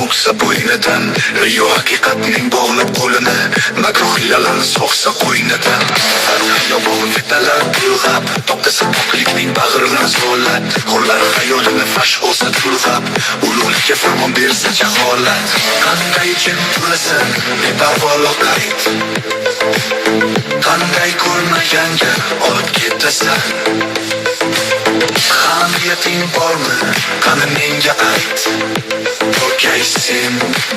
so'ksa bo'ynidan, yo haqiqatning bog'lab qo'lini, makruh hilalar so'ksa qo'ynidan. Yomon fitnalar bulg'ab, toptasa poklikning bag'rini zo'rlab, qo'llar xayolini fash olsa tulg'ab, ulug'likka farmon bersa jaholat. Qanday jim turasan, beparvo loqayd, qanday ko'rmaganga olib ketasan. Hamiyating bormi, qani menga ayt, yoki sen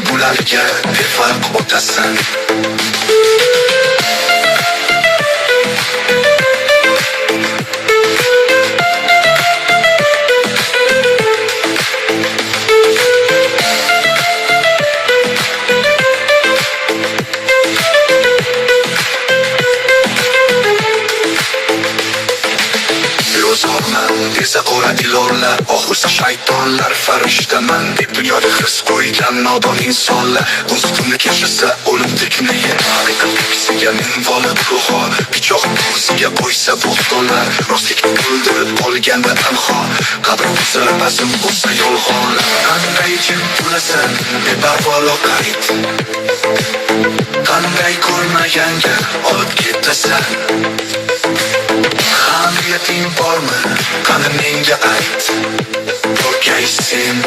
bularga befarq o'tasan. Desa qora ilonlar, oxirsa shaytonlar, farishtaman deb dunyoda his qo'ygan nodon insonlar. Do'stimlik yashasa o'limdekni yer, haqiqatga minvolib ruho, pichoq ko'ziga qo'ysa bo'xtonlar, rostlikni o'ldirib olganda tanho, qabr bo'lsa bazm bo'lsa yolg'onlar. Qanday jim turasan, beparvo loqayd, qanday ko'rmaganga olib ketasan. Hamiyating bormi, qani menga ayt, yoki sen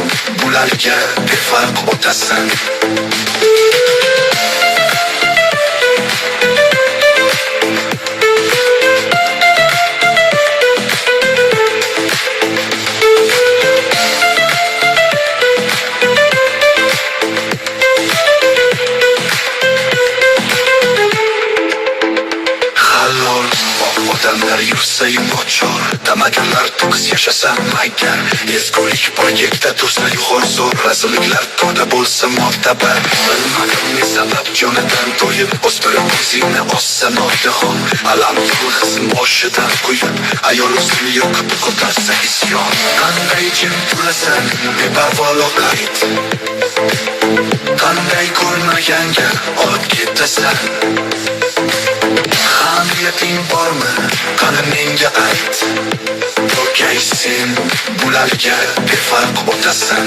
bularga befarq o'tasan. Odamlar yursa yumbochor, tamaganlar to'kis yashasa maygar, ezgulik poyekda tursa yuxor zo'r, razilliklar to'da bo'lsa mo'tabar. Bilmadim ne sabab jonidan to'yib, o'spirin o'zingni ossa notihon, alam hizm boshidan quyib, ayol o'zini yoqib qo'tarsa isyon. Qanday jim turasan, beparvo loqayd, qanday ko'rmaganga olib ketasan. Hamiyating bormi, qani menga ayt, yoki sen bularga befarq o'tasan.